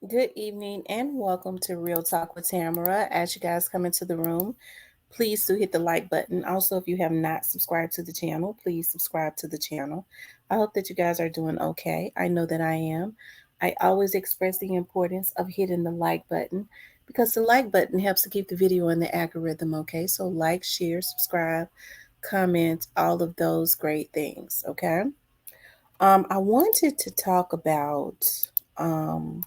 Good evening and welcome to Real Talk with Tamara. As you guys come into the room, please do hit the like button. Also, if you have not subscribed to the channel, please subscribe to the channel. I hope that you guys are doing okay. I know that I am. I always express the importance of hitting the like button because the like button helps to keep the video in the algorithm, okay? So, like, share, subscribe, comment, all of those great things, okay? I wanted to talk about. Um,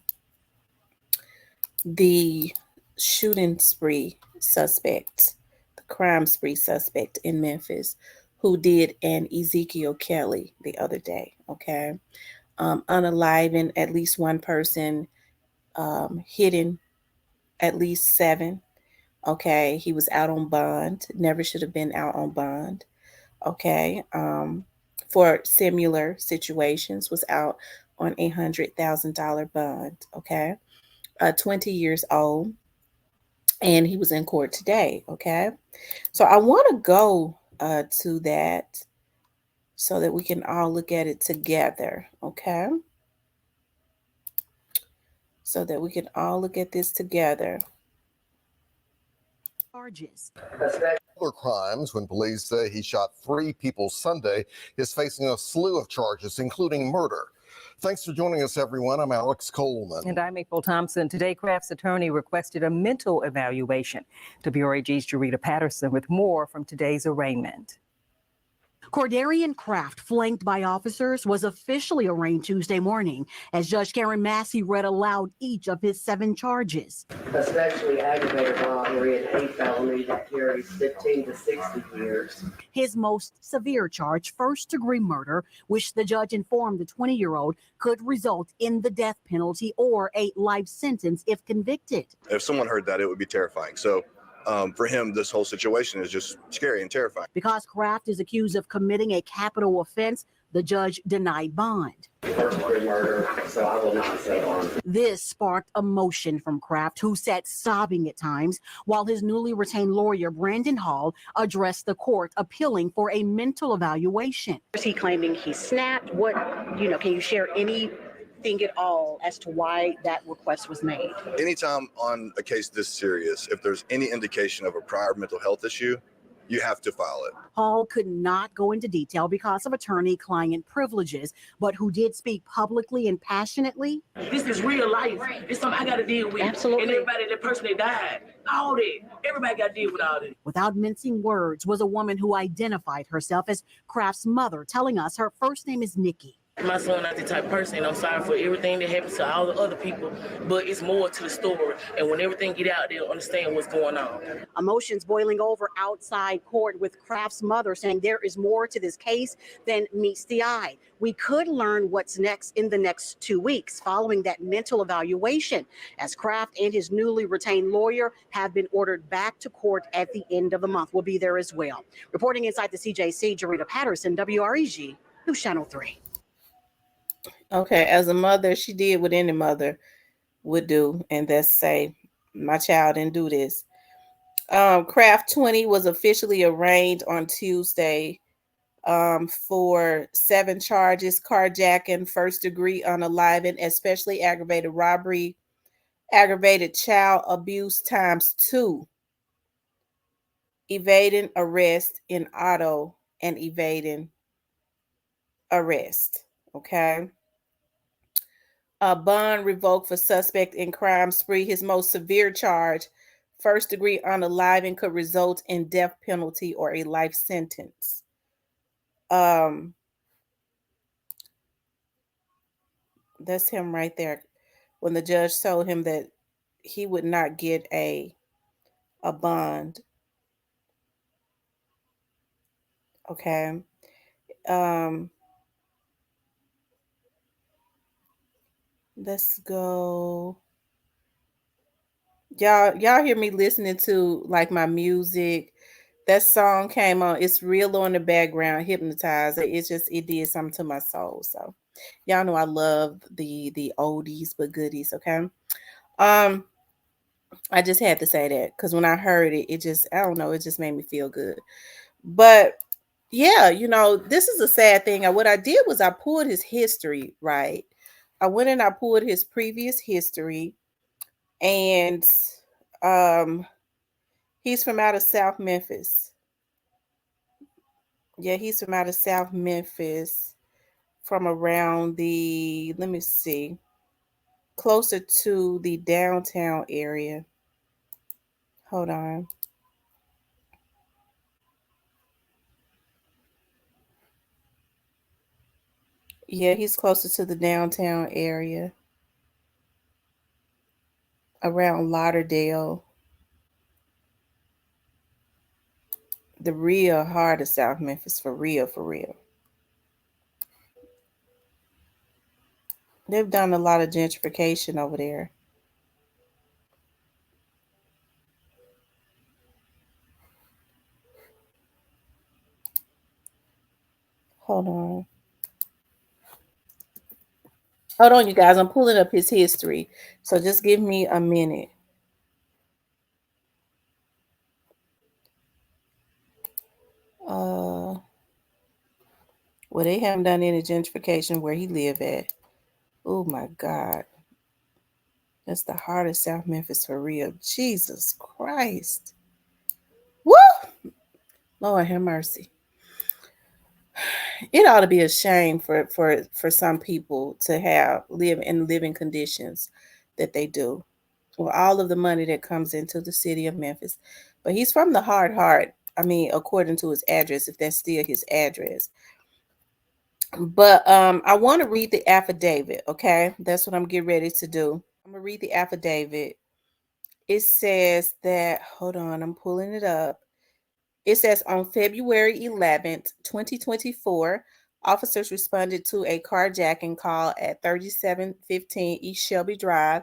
the shooting spree suspect, the crime spree suspect in Memphis, who did an Ezekiel Kelly the other day. Okay, unaliving at least one person, hitting at least seven. Okay, he was out on bond. Never should have been out on bond. Okay, for similar situations, was out on $100,000 bond. Okay, 20 years old, and he was in court today. Okay, so I want to go to that so that we can all look at it together. Okay, so that we can all look at this together. Charges. Other crimes when police say he shot 3 people Sunday is facing a slew of charges, including murder. Thanks for joining us, everyone. I'm Alex Coleman. And I'm April Thompson. Today, Kraft's attorney requested a mental evaluation. WRAG's Jarita Patterson with more from today's arraignment. Cordarian Kraft, flanked by officers, was officially arraigned Tuesday morning as Judge Karen Massey read aloud each of his 7 charges. Especially aggravated robbery and hate felony that carries 15 to 60 years. His most severe charge, first-degree murder, which the judge informed the 20-year-old could result in the death penalty or a life sentence if convicted. If someone heard that, it would be terrifying. So for him, this whole situation is just scary and terrifying. Because Kraft is accused of committing a capital offense, the judge denied bond. First-degree murder, so I will not say on. This sparked emotion from Kraft, who sat sobbing at times, while his newly retained lawyer, Brandon Hall, addressed the court, appealing for a mental evaluation. Is he claiming he snapped? Can you share anything at all as to why that request was made? Anytime on a case this serious, if there's any indication of a prior mental health issue, you have to file it. Hall could not go into detail because of attorney-client privileges, but who did speak publicly and passionately. This is real life. It's something I got to deal with. Absolutely. And everybody, the person that died, all that. Everybody got to deal with all that. Without mincing words was a woman who identified herself as Kraft's mother, telling us her first name is Nikki. My son not the type of person, and I'm sorry for everything that happens to all the other people, but it's more to the story. And when everything get out, they'll understand what's going on. Emotions boiling over outside court, with Kraft's mother saying there is more to this case than meets the eye. We could learn what's next in the next 2 weeks following that mental evaluation, as Kraft and his newly retained lawyer have been ordered back to court at the end of the month. We'll be there as well. Reporting inside the CJC, Jarita Patterson, WREG, News Channel 3. Okay, as a mother, she did what any mother would do, and that's say, my child didn't do this. Kraft 20 was officially arraigned on Tuesday for 7 charges: carjacking, first degree unaliving, especially aggravated robbery, aggravated child abuse ×2, evading arrest in auto, and evading arrest. Okay. Bond revoked for suspect in crime spree. His most severe charge, first degree unaliving, could result in death penalty or a life sentence. That's him right there. When the judge told him that he would not get a bond. Okay. Let's go. Y'all hear me listening to like my music. That song came on. It's real on the background, hypnotized. It did something to my soul. So y'all know I love the oldies but goodies, okay? I just had to say that because when I heard it, I don't know, it just made me feel good. But yeah, this is a sad thing. What I did was I pulled his history, right? I went and I pulled his previous history, and he's from out of South Memphis. Yeah, he's from out of South Memphis, from around the, let me see, closer to the downtown area. Hold on. Yeah, he's closer to the downtown area, around Lauderdale, the real heart of South Memphis, for real, for real. They've done a lot of gentrification over there. Hold on. Hold on, you guys. I'm pulling up his history. So just give me a minute. Well, they haven't done any gentrification where he live at. Oh my God. That's the heart of South Memphis, for real. Jesus Christ. Woo! Lord have mercy. It ought to be a shame for some people to live in living conditions that they do, with all of the money that comes into the city of Memphis. But he's from the heart. I mean, according to his address, if that's still his address. But I want to read the affidavit, okay? That's what I'm getting ready to do. I'm going to read the affidavit. It says that, hold on, I'm pulling it up. It says on February 11th, 2024, officers responded to a carjacking call at 3715 East Shelby Drive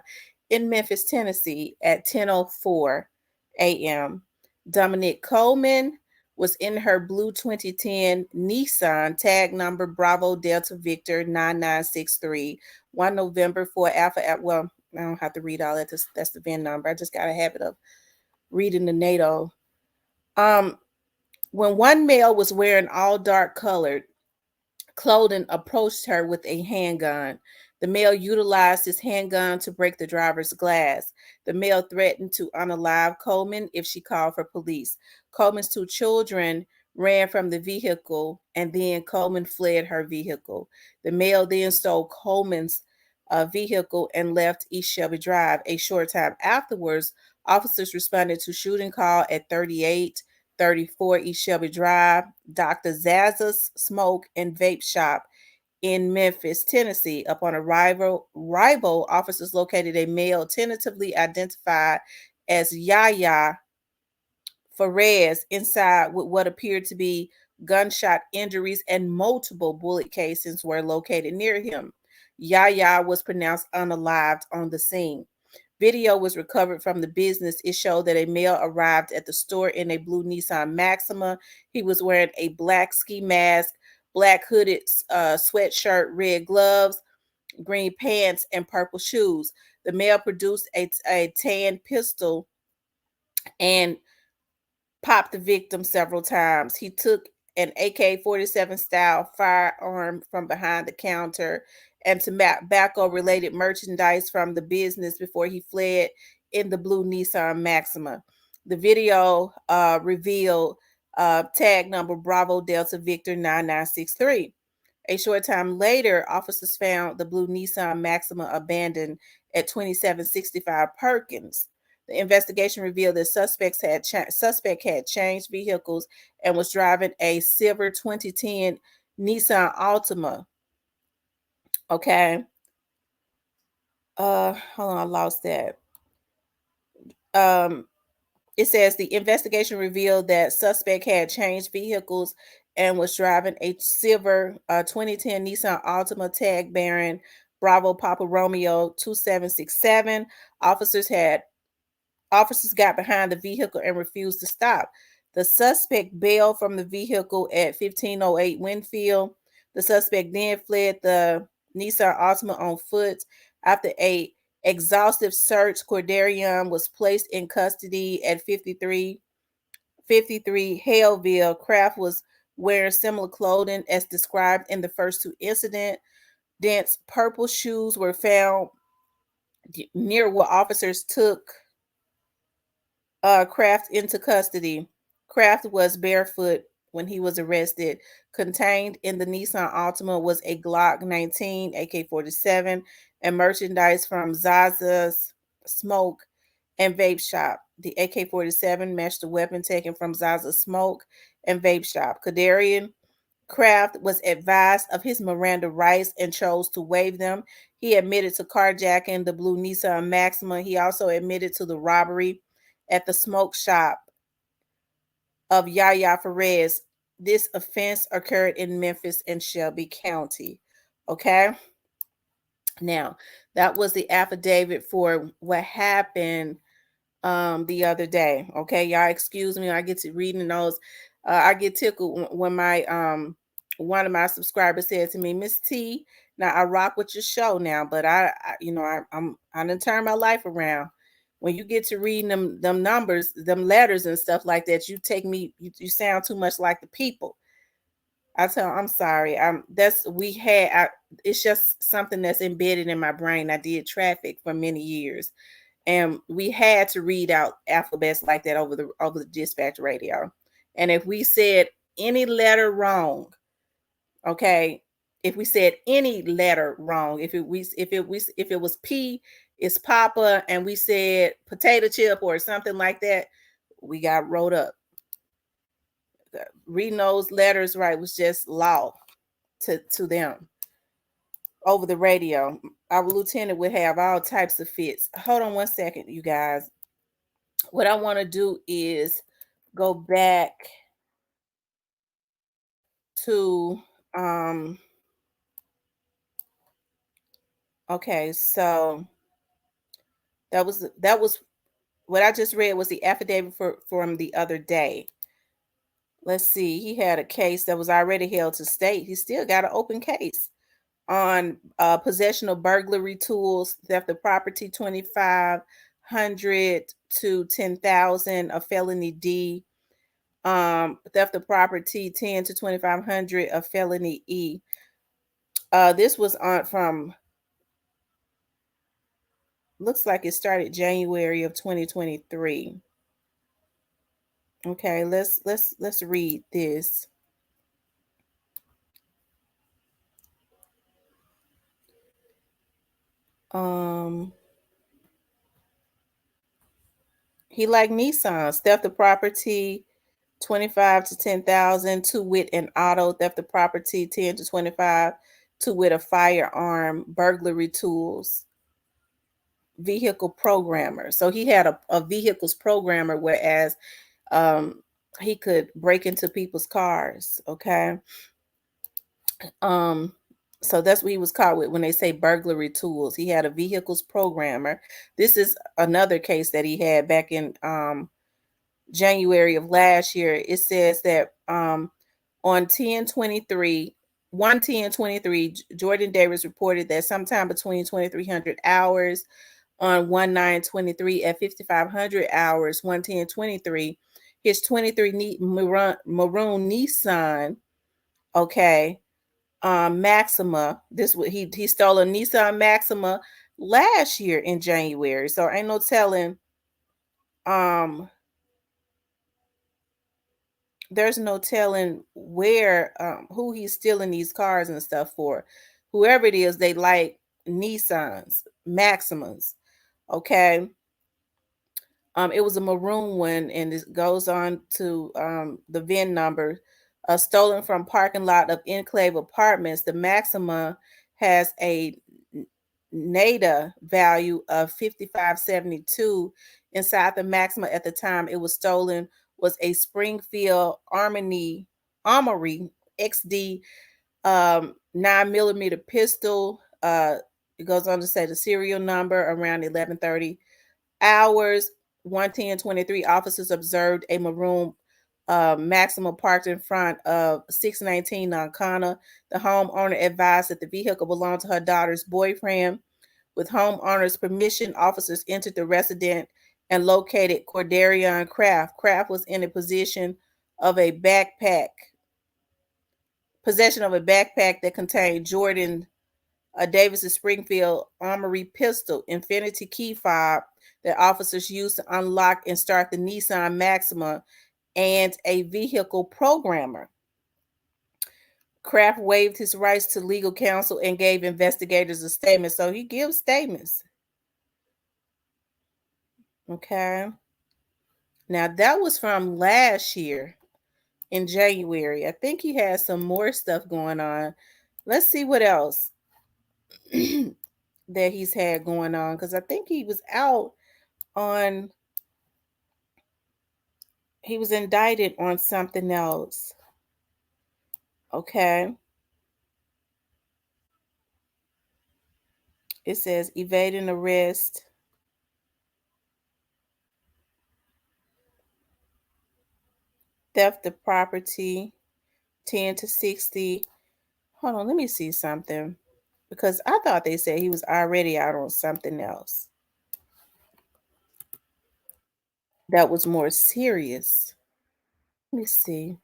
in Memphis, Tennessee at 10:04 a.m. Dominique Coleman was in her blue 2010 Nissan, tag number Bravo Delta Victor 9963, 1 November for Alpha. Well, I don't have to read all that. That's the VIN number. I just got a habit of reading the NATO. When one male was wearing all dark colored clothing approached her with a handgun. The male utilized his handgun to break the driver's glass. The male threatened to unalive Coleman if she called for police. Coleman's two children ran from the vehicle, and then Coleman fled her vehicle. The male then stole Coleman's vehicle and left East Shelby Drive. A short time afterwards, officers responded to shooting call at 3834 East Shelby Drive, Dr. Zaza's Smoke and Vape Shop in Memphis, Tennessee. Upon arrival, officers located a male tentatively identified as Yahya Perez inside with what appeared to be gunshot injuries, and multiple bullet casings were located near him. Yahya was pronounced unalived on the scene. Video was recovered from the business. It showed that a male arrived at the store in a blue Nissan Maxima. He was wearing a black ski mask, black hooded sweatshirt, red gloves, green pants, and purple shoes. The male produced a tan pistol and popped the victim several times. He took an AK-47 style firearm from behind the counter and tobacco related merchandise from the business before he fled in the blue Nissan Maxima. The video revealed tag number Bravo Delta Victor 9963. A short time later, officers found the blue Nissan Maxima abandoned at 2765 Perkins. The investigation revealed that suspect had changed vehicles and was driving a silver 2010 Nissan Altima. Okay. Hold on, I lost that. It says the investigation revealed that suspect had changed vehicles and was driving a silver 2010 Nissan Altima tag bearing Bravo Papa Romeo 2767. Officers got behind the vehicle and refused to stop. The suspect bailed from the vehicle at 1508 Winfield. The suspect then fled the Nissan Altima on foot. After a exhaustive search, Cordarium was placed in custody at 5353 Haleville. Kraft was wearing similar clothing as described in the first two incidents, Dent's purple shoes were found near where officers took Kraft into custody. Kraft was barefoot when he was arrested. Contained in the Nissan Altima was a Glock 19, AK-47, and merchandise from Zaza's Smoke and Vape Shop. The AK-47 matched the weapon taken from Zaza's Smoke and Vape Shop. Kadarian Kraft was advised of his Miranda rights and chose to waive them. He admitted to carjacking the blue Nissan Maxima. He also admitted to the robbery at the smoke shop of Yaya Perez. This offense occurred in Memphis and Shelby County. Okay. Now, that was the affidavit for what happened the other day. Okay, y'all excuse me. I get to reading those. I get tickled when my one of my subscribers said to me, Miss T, now I rock with your show now, but I done turned my life around. When you get to reading them numbers, them letters and stuff like that, you take me, you sound too much like the people. I'm sorry. It's just something that's embedded in my brain. I did traffic for many years, and we had to read out alphabets like that over the dispatch radio. And if we said any letter wrong, okay, if we said any letter wrong, if it was P, it's Papa, and we said potato chip or something like that, we got wrote up. Reading those letters right was just law to them over the radio. Our lieutenant would have all types of fits. Hold on one second, you guys. What I want to do is go back to okay, so that was what I just read was the affidavit from the other day. Let's see. He had a case that was already held to state. He still got an open case on possession of burglary tools, theft of property, 2,500 to 10,000, a felony D. Theft of property, 10 to 2,500, a felony E. This was on from, looks like it started January of 2023. Okay, let's read this. He liked Nissans, theft of property, 25 to 10,000, to wit an auto, theft of property, 10 to 25, to wit a firearm, burglary tools, vehicle programmer. So he had a vehicles programmer, whereas he could break into people's cars. Okay. So that's what he was caught with when they say burglary tools. He had a vehicles programmer. This is another case that he had back in January of last year. It says that on 1/10/23, Jordan Davis reported that sometime between 2,300 hours on 1/9/23 at 5,500 hours, 1/10/23, his 23 maroon Nissan, okay, Maxima. This what he stole a Nissan Maxima last year in January. So ain't no telling. There's no telling where who he's stealing these cars and stuff for. Whoever it is, they like Nissans, Maximas. Okay. It was a maroon one, and it goes on to the VIN number. Stolen from parking lot of Enclave Apartments. The Maxima has a NADA value of 5572. Inside the Maxima at the time it was stolen was a Springfield Armory XD 9mm pistol. It goes on to say the serial number around 11:30 hours. 1/10/23, officers observed a maroon Maxima parked in front of 619 Nankana. The homeowner advised that the vehicle belonged to her daughter's boyfriend. With homeowner's permission, officers entered the residence and located Cordarion Kraft. Kraft was in a possession of a backpack that contained Jordan a Davis Springfield Armory pistol, infinity key fob that officers used to unlock and start the Nissan Maxima, and a vehicle programmer. Kraft waived his rights to legal counsel and gave investigators a statement. So he gives statements. Okay. Now that was from last year in January. I think he has some more stuff going on. Let's see what else that he's had going on, because I think he was out on, he was indicted on something else. Okay. It says evading arrest, theft of property, 10 to 60. Hold on, let me see something, because I thought they said he was already out on something else that was more serious. Let me see.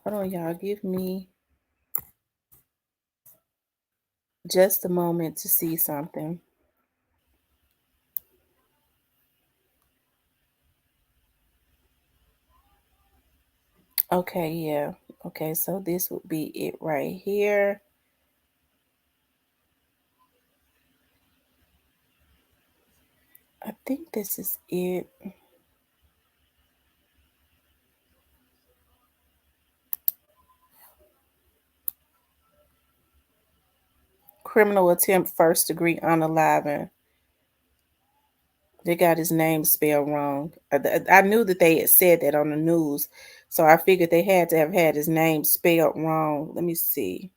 Hold on, y'all. Give me just a moment to see something. Okay, yeah. Okay, so this would be it right here. I think this is it. Criminal attempt, first degree unalive. They got his name spelled wrong. I knew that they had said that on the news, so I figured they had to have had his name spelled wrong. Let me see.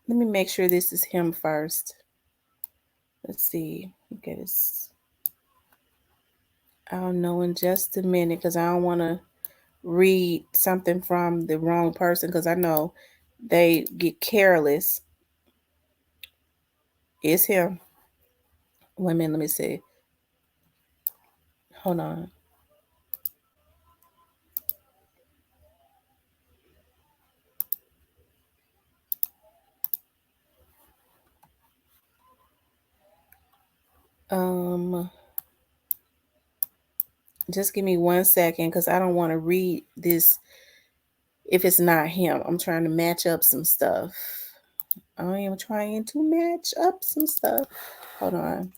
Let me make sure this is him first. Let's see. Look at this. I'll know in just a minute, because I don't want to read something from the wrong person, because I know they get careless. It's him. Wait a minute, let me see. Hold on. Just give me 1 second, because I don't want to read this if it's not him. I'm trying to match up some stuff. I am trying to match up some stuff. Hold on.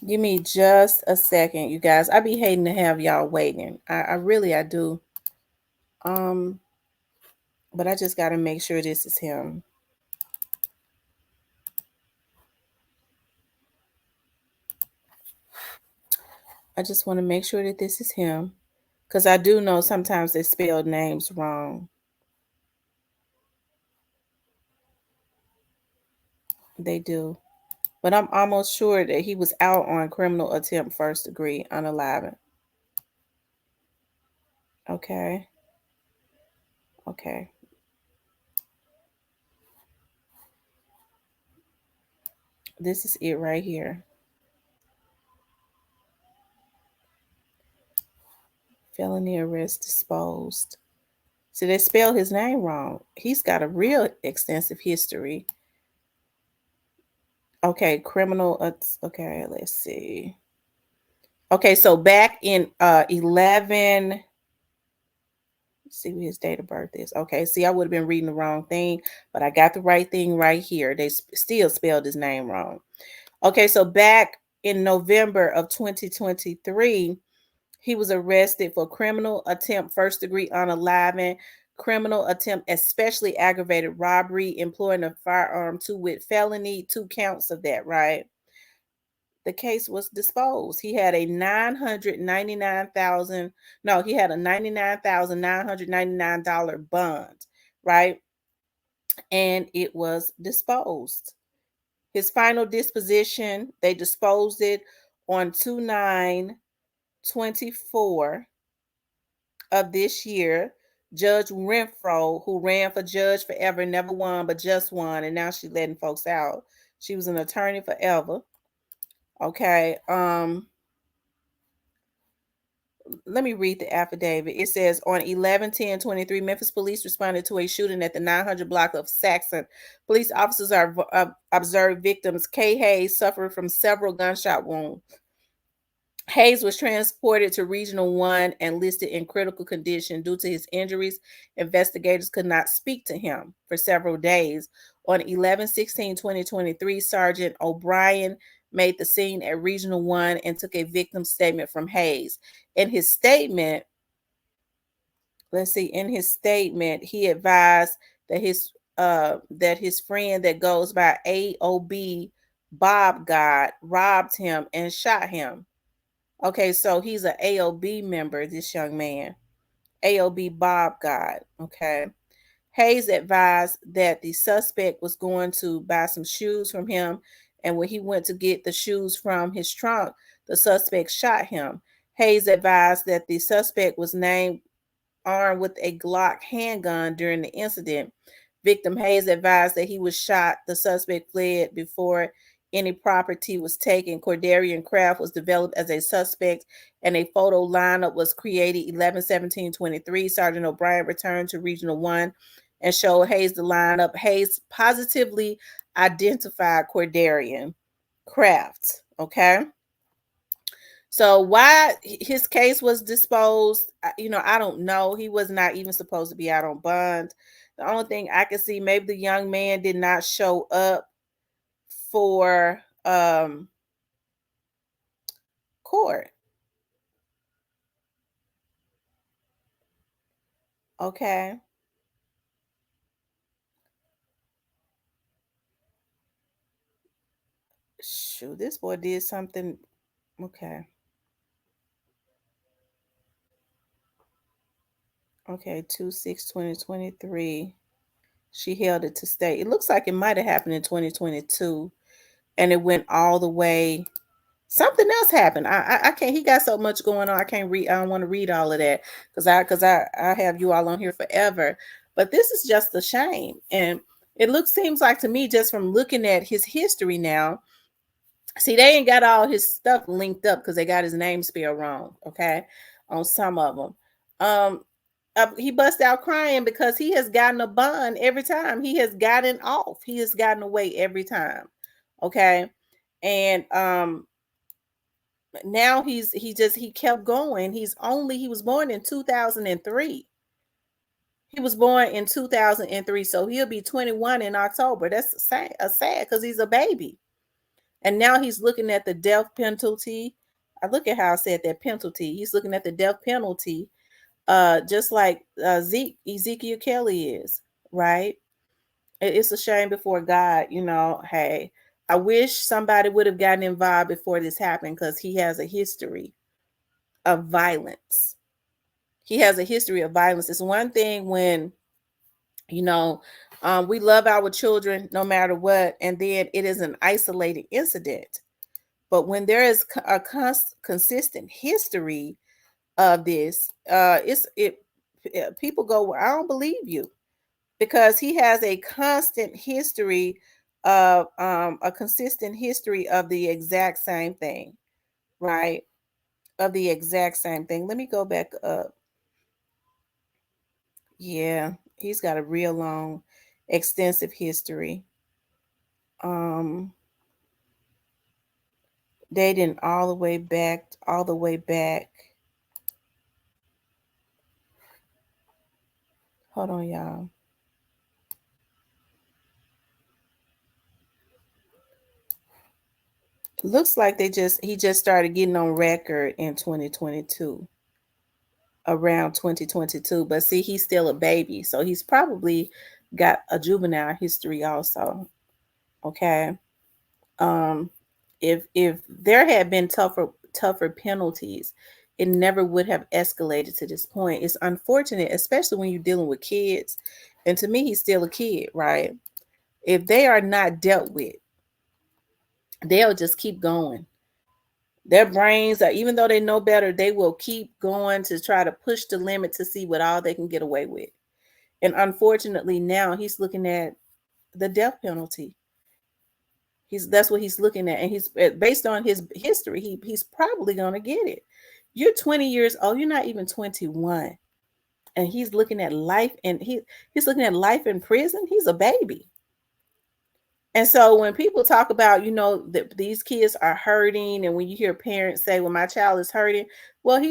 Give me just a second, you guys. I be hating to have y'all waiting. I really do. But I just got to make sure this is him. I just want to make sure that this is him, because I do know sometimes they spell names wrong. They do. But I'm almost sure that he was out on criminal attempt, first degree unalive. Okay. Okay. This is it right here. Felony arrest disposed. So they spelled his name wrong. He's got a real extensive history. Okay, criminal. Okay, let's see. Okay, so back in 11. Let's see what his date of birth is. Okay, see, I would have been reading the wrong thing, but I got the right thing right here. They still spelled his name wrong. Okay, so back in November of 2023, he was arrested for criminal attempt, first degree unalive, criminal attempt, especially aggravated robbery, employing a firearm, 2-wit felony, 2 counts of that, right? The case was disposed. He had a $99,999 bond, right? And it was disposed. His final disposition, they disposed it on 2/9/24 of this year. Judge Renfro, who ran for judge forever, never won, but just won, and now she's letting folks out. She was an attorney forever. Okay. Let me read the affidavit. It says on 11/10/23, Memphis police responded to a shooting at the 900 block of Saxon. Police officers observed victims Kay Hayes suffering from several gunshot wounds. Hayes was transported to Regional 1 and listed in critical condition. Due to his injuries, investigators could not speak to him for several days. On 11/16/2023, Sergeant O'Brien made the scene at Regional 1 and took a victim statement from Hayes. In his statement, he advised that his friend that goes by AOB Bob God robbed him and shot him. Okay, so he's an AOB member, this young man. AOB Bob God. Okay. Hayes advised that the suspect was going to buy some shoes from him, and when he went to get the shoes from his trunk, the suspect shot him. Hayes advised that the suspect was named armed with a Glock handgun during the incident. Victim Hayes advised that he was shot. The suspect fled before any property was taken. Cordarian Craft was developed as a suspect, and a photo lineup was created 11/17/23. Sergeant O'Brien returned to Regional 1 and showed Hayes the lineup. Hayes positively identified Cordarian Craft. Okay. So why his case was disposed, I don't know. He was not even supposed to be out on bond. The only thing I can see, maybe the young man did not show up for court. Okay. Shoot, this boy did something. Okay. Okay, 2/6/2023. She held it to stay. It looks like it might have happened in 2022, and it went all the way. Something else happened. I can't. He got so much going on. I can't read. I don't want to read all of that because I have you all on here forever. But this is just a shame, and seems like to me, just from looking at his history now. See, they ain't got all his stuff linked up because they got his name spelled wrong. Okay, on some of them. He bust out crying because he has gotten a bond every time. He has gotten off. He has gotten away every time. Okay, and now he kept going. He was born in 2003. He was born in 2003, so he'll be 21 in October. That's sad because he's a baby. And now he's looking at the death penalty. I look at how I said that penalty. He's looking at the death penalty, just like Ezekiel Kelly is, right? It's a shame before God, hey, I wish somebody would have gotten involved before this happened because he has a history of violence. He has a history of violence. It's one thing when, we love our children no matter what, and then it is an isolated incident. But when there is a consistent history of this, people go, I don't believe you, because he has a constant history of a consistent history of the exact same thing, right? Of the exact same thing. Let me go back up. Yeah, he's got a real long, extensive history. Dating all the way back. Hold on, y'all. Looks like he just started getting on record in 2022. Around 2022, but see, he's still a baby, so he's probably got a juvenile history also. Okay. If there had been tougher penalties, it never would have escalated to this point. It's unfortunate, especially when you're dealing with kids. And to me, he's still a kid, right? If they are not dealt with, they'll just keep going. Their brains are, even though they know better, they will keep going to try to push the limit to see what all they can get away with. And unfortunately, now he's looking at the death penalty. That's what he's looking at, and he's based on his history. He's probably going to get it. You're 20 years old. You're not even 21, and he's looking at life, and he's looking at life in prison. He's a baby. And so when people talk about, that these kids are hurting, and when you hear parents say, "Well, my child is hurting," well,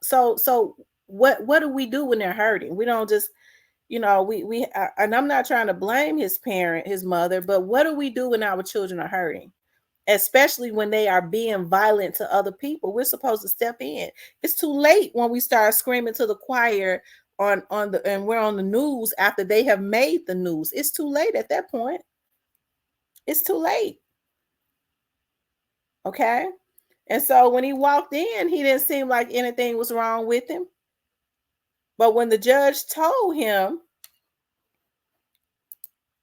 so what do we do when they're hurting? We don't just, and I'm not trying to blame his mother, but what do we do when our children are hurting? Especially when they are being violent to other people. We're supposed to step in. It's too late when we start screaming to the choir and we're on the news after they have made the news. It's too late at that point. It's too late. Okay. And so when he walked in, he didn't seem like anything was wrong with him. But when the judge told him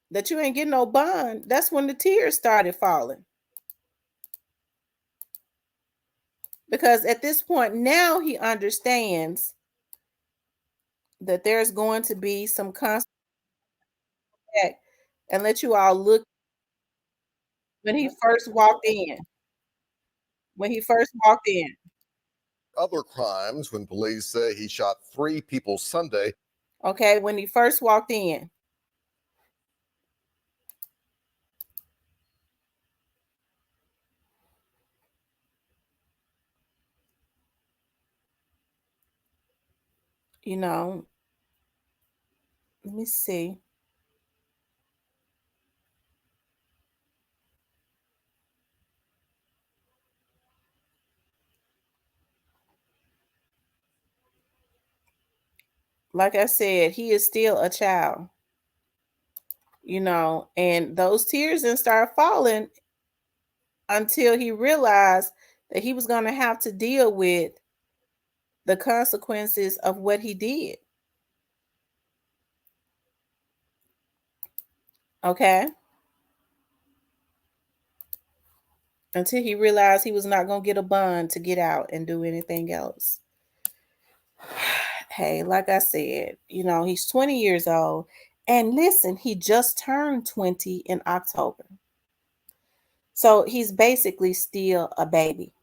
that you ain't getting no bond, that's when the tears started falling. Because at this point now he understands that there's going to be some consequence. And let you all look when he first walked in. When he first walked in. Other crimes when police say he shot 3 people Sunday. Okay, when he first walked in. Let me see. Like I said, he is still a child. And those tears didn't start falling until he realized that he was going to have to deal with the consequences of what he did. Okay? Until he realized he was not going to get a bond to get out and do anything else. Hey, like I said, he's 20 years old. And listen, he just turned 20 in October. So he's basically still a baby.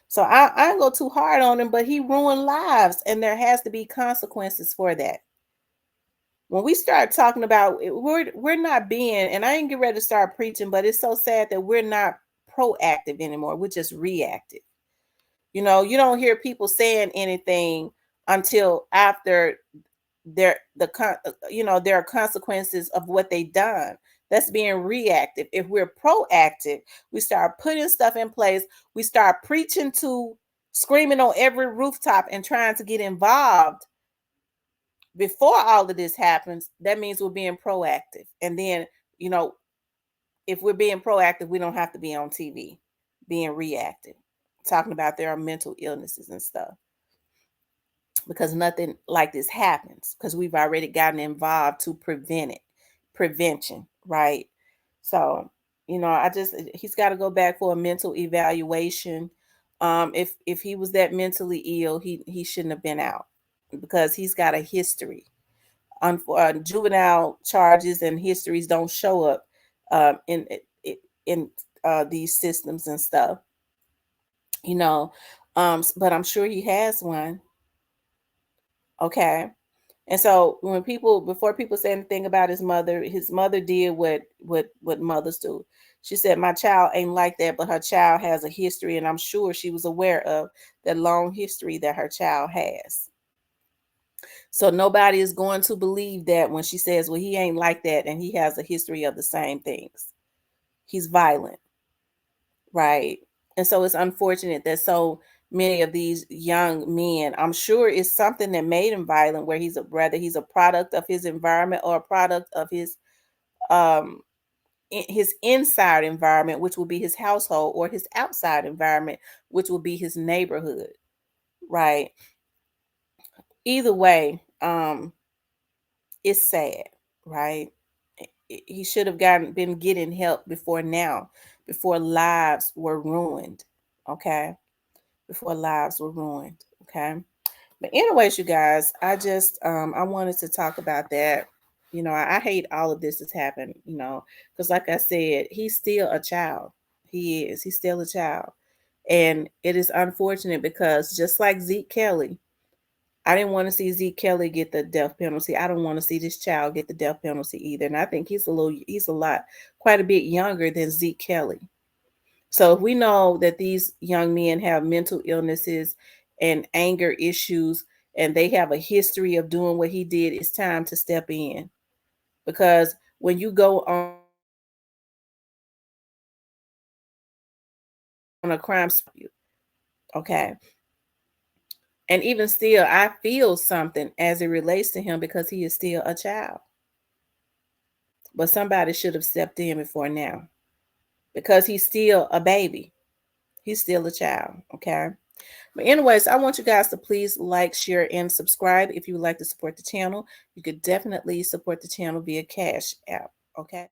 So I ain't go too hard on him, but he ruined lives, and there has to be consequences for that. When we start talking about it, we're not being, and I ain't get ready to start preaching, but it's so sad that we're not proactive anymore. We're just reactive. You don't hear people saying anything until after there are consequences of what they done. That's being reactive. If we're proactive, we start putting stuff in place. We start preaching to, screaming on every rooftop and trying to get involved before all of this happens. That means we're being proactive. And then, if we're being proactive, we don't have to be on TV being reactive, talking about there are mental illnesses and stuff, because nothing like this happens because we've already gotten involved to prevent it. Prevention, right? So, he's got to go back for a mental evaluation. If he was that mentally ill, he shouldn't have been out, because he's got a history. Juvenile charges and histories don't show up in these systems and stuff, but I'm sure he has one. Okay. And so before people say anything about his mother did what mothers do. She said, "My child ain't like that, but her child has a history," and I'm sure she was aware of that long history that her child has. So nobody is going to believe that when she says, "Well, he ain't like that, and he has a history of the same things." He's violent, right? And so it's unfortunate that so many of these young men, I'm sure it's something that made him violent, where he's a product of his environment, or a product of his inside environment, which will be his household, or his outside environment, which will be his neighborhood, right? Either way, it's sad, right? He should have been getting help before now, before lives were ruined. Okay. Before lives were ruined. Okay. But anyways, you guys, I just I wanted to talk about that. You know, I hate all of this that's happened, you know, because like I said, he's still a child. He is. He's still a child. And it is unfortunate because just like Zeke Kelly, I didn't want to see Zeke Kelly get the death penalty. I don't want to see this child get the death penalty either. And I think he's quite a bit younger than Zeke Kelly. So if we know that these young men have mental illnesses and anger issues, and they have a history of doing what he did, it's time to step in. Because when you go on a crime spree, okay, and even still, I feel something as it relates to him because he is still a child. But somebody should have stepped in before now because he's still a baby. He's still a child, okay? But anyways, I want you guys to please like, share, and subscribe. If you would like to support the channel, you could definitely support the channel via Cash App, okay?